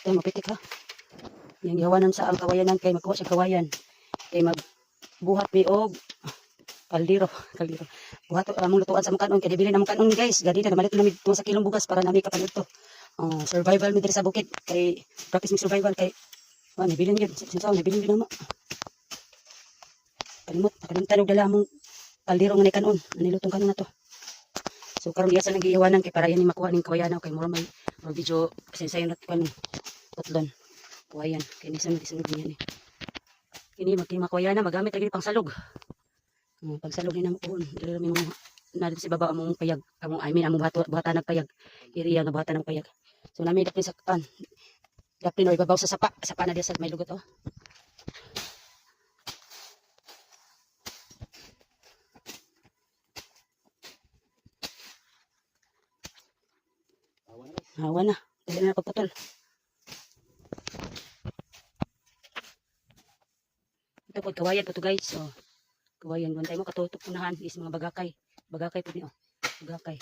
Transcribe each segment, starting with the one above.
tayo mapitik ha. Yung gihawanan sa ang kawayanan kay magkuha siya kawayan. Kay magbuhat mi og kaldero. Buhat among lutuan sa mga kanon kay dibili na mga kanon guys. Gadi na namalit na mi sa kilong bugas para nami kapalit to. Survival mi diri sa bukid kay practice mi survival kay nibilin gyud sinsaw nibilin gyud namo. Kalimot nakalimutan og dala among kaldero nga kanon. Nilutong kanon na to. So karon iya sa nang giiwanan kay para yan ni makuha ning kawayan kay mura may video sensayon at kan tutlon. Kawayan kay ni sunod niya ni. Kini magkimakawayan na magamit lagi pang salog. Pagsalog ni namo kuon dili mi mo na si baba among payag among I mean among buhatan nagpayag iriya nga buhatan ng payag. So nami dapin sa kan dapin or ibabaw sa sapa na diya sa may lugot oh. Hawa na dili na pagputol. Ito po kawayan po to guys. So kawayan bantay mo katutok unahan is mga bagakay po niyo bagakay.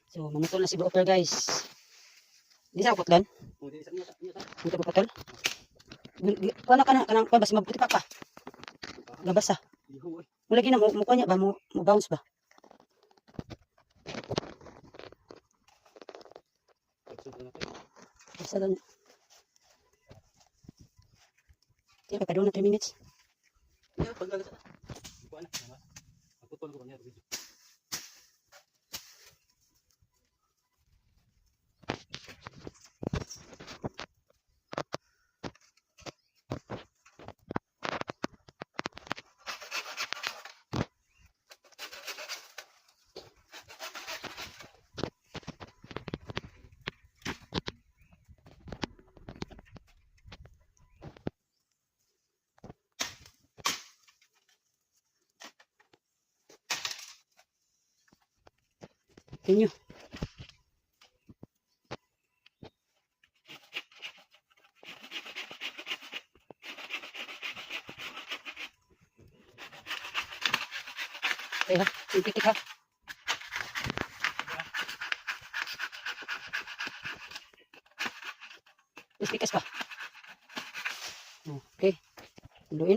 So mamutol na si Bro Oper guys. Di sa putlan? Dito po putol. Kanang bas mabuti pa. Gabasa. Mo lagi na mo kanya ba mo bounce ba? Basta lang. Kaya pa doon na 3 minutes. Ya, paglagas na. Kuan na. Pagputol ko niya video. Inyo. Kaya, titik ha. Istikas pa. Okay. Luin.